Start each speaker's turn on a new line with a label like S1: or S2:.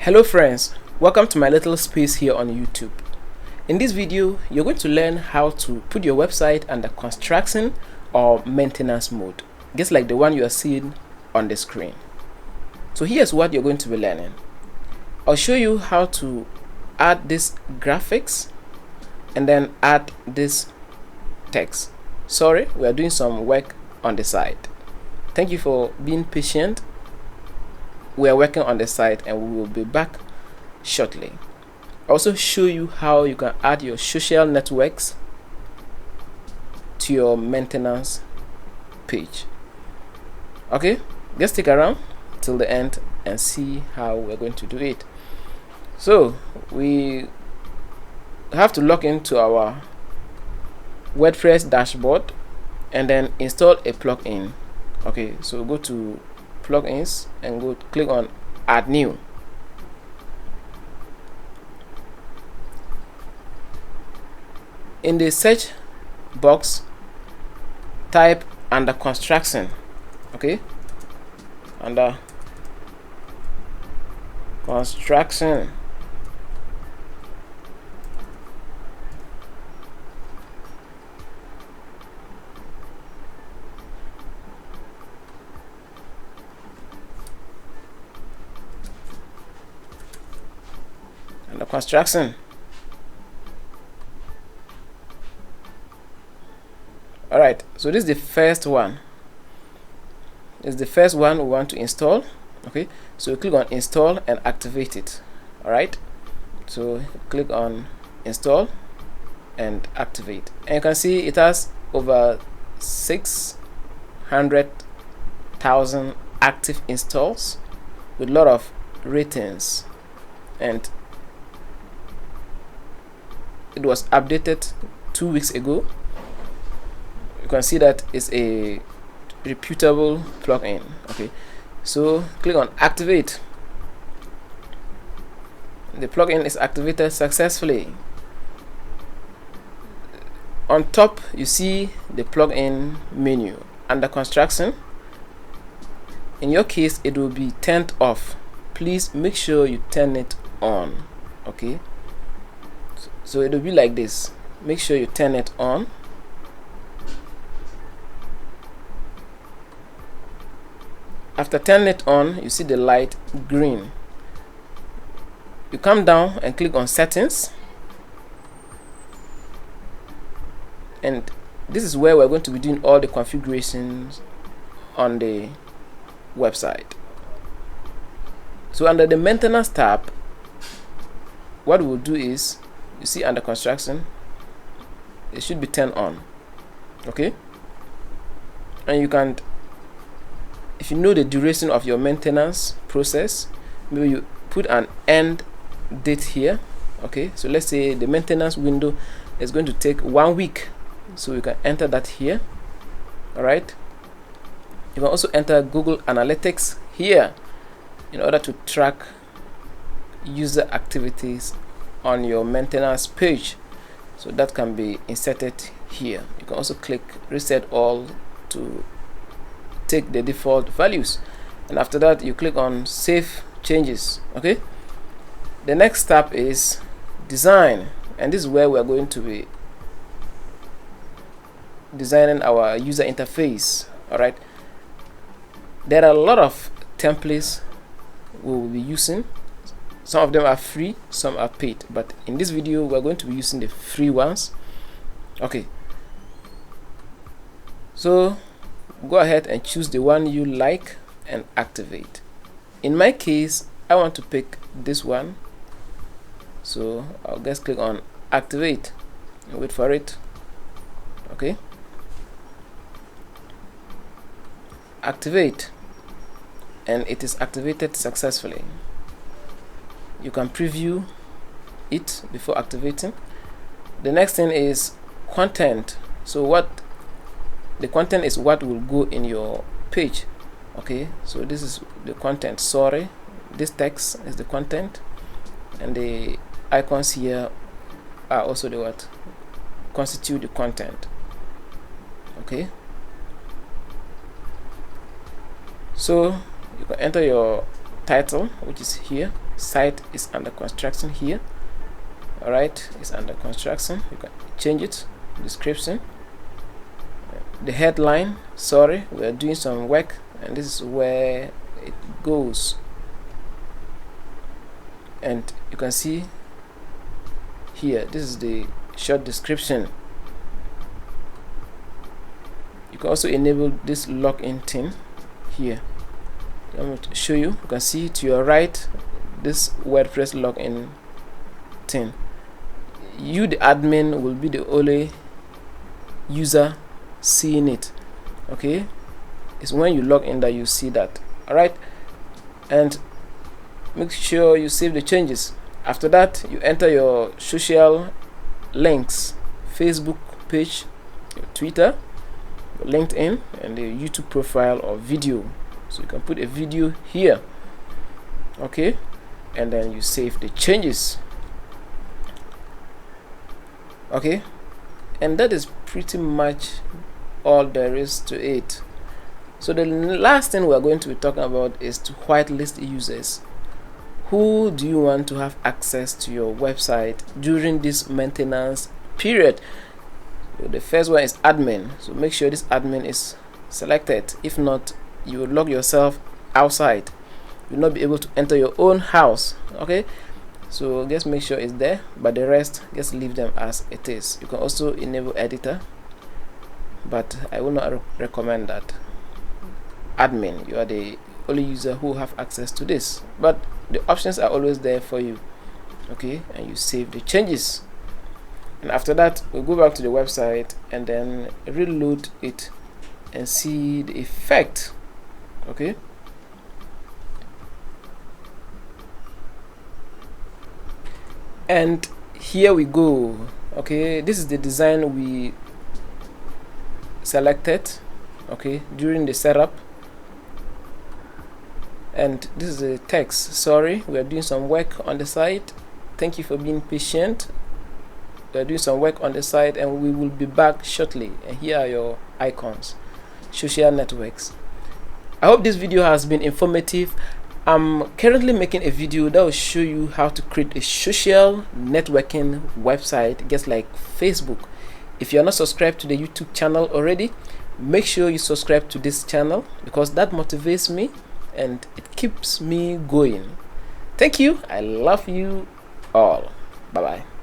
S1: Hello friends, welcome to my little space here on YouTube. In this video, you're going to learn how to put your website under construction or maintenance mode, just like the one you are seeing on the screen. So here's what you're going to be learning. I'll show you how to add this graphics and then add this text. Sorry, we are doing some work on the side. Thank you for being patient. We are working on the site and we will be back shortly. I'll also show you how you can add your social networks to your maintenance page. Okay, just stick around till the end and see how we're going to do it. So we have to log into our WordPress dashboard and then install a plugin. Okay, so go to plugins and click on add new. In the search box, type under construction. Okay, under construction. Under construction. Alright, so this is the first one. This is the first one we want to install. Okay, so we click on install and activate it. Alright, so click on install and activate, and you can see it has over 600,000 active installs with a lot of ratings, and it was updated 2 weeks ago. You can see that it's a reputable plugin. Okay, so click on activate. The plugin is activated successfully. On top you see the plugin menu under construction. In your case it will be turned off. Please make sure you turn it on. Okay, so it will be like this. Make sure you turn it on. After turning it on, you see the light green. You come down and click on settings, and this is where we're going to be doing all the configurations on the website. So under the maintenance tab, what we'll do is, you see under construction, it should be turned on. Okay, and you can, if you know the duration of your maintenance process, maybe you put an end date here. Okay, so let's say the maintenance window is going to take 1 week, so you can enter that here. All right, you can also enter Google Analytics here in order to track user activities on your maintenance page, so that can be inserted here. You can also click reset all to take the default values, and after that you click on save changes. Okay, the next step is design, and this is where we are going to be designing our user interface. All right, there are a lot of templates we will be using. Some of them are free, some are paid, but in this video we are going to be using the free ones. Okay, so go ahead and choose the one you like and activate. In my case, I want to pick this one, so I'll just click on activate and wait for it. Okay, activate, and it is activated successfully. You can preview it before activating. The next thing is content. So what the content is what will go in your page. Okay, so this is the content. Sorry, this text is the content, and the icons here are also the what constitute the content. Okay, so you can enter your title, which is here. site is under construction here. All right, it's under construction. You can change it. Description, the headline, sorry, we are doing some work, and this is where it goes. And you can see here, this is the short description. You can also enable this login thing here. I'm going to show you. You can see to your right this WordPress login thing. You, the admin, will be the only user seeing it. Okay, it's when you log in that you see that. All right, and make sure you save the changes. After that, you enter your social links: Facebook page, your Twitter, your LinkedIn, and the YouTube profile or video. So you can put a video here. Okay, and then you save the changes. Okay, and that is pretty much all there is to it. So the last thing we're going to be talking about is to whitelist users. Who do you want to have access to your website during this maintenance period? The first one is admin, so make sure this admin is selected. If not, you will log yourself outside. You'll not be able to enter your own house. Okay, so just make sure it's there, but the rest just leave them as it is. You can also enable editor, but I will not recommend that. Admin, you are the only user who have access to this, but the options are always there for you. Okay, and you save the changes, and after that we'll go back to the website and then reload it and see the effect. Okay, and here we go. Okay, this is the design we selected, okay, during the setup. And this is the text: sorry, we are doing some work on the site, thank you for being patient, we are doing some work on the site and we will be back shortly. And here are your icons, social networks. I hope this video has been informative. I'm currently making a video that will show you how to create a social networking website just like Facebook. If you're not subscribed to the YouTube channel already, make sure you subscribe to this channel, because that motivates me and it keeps me going. Thank you. I love you all. Bye bye.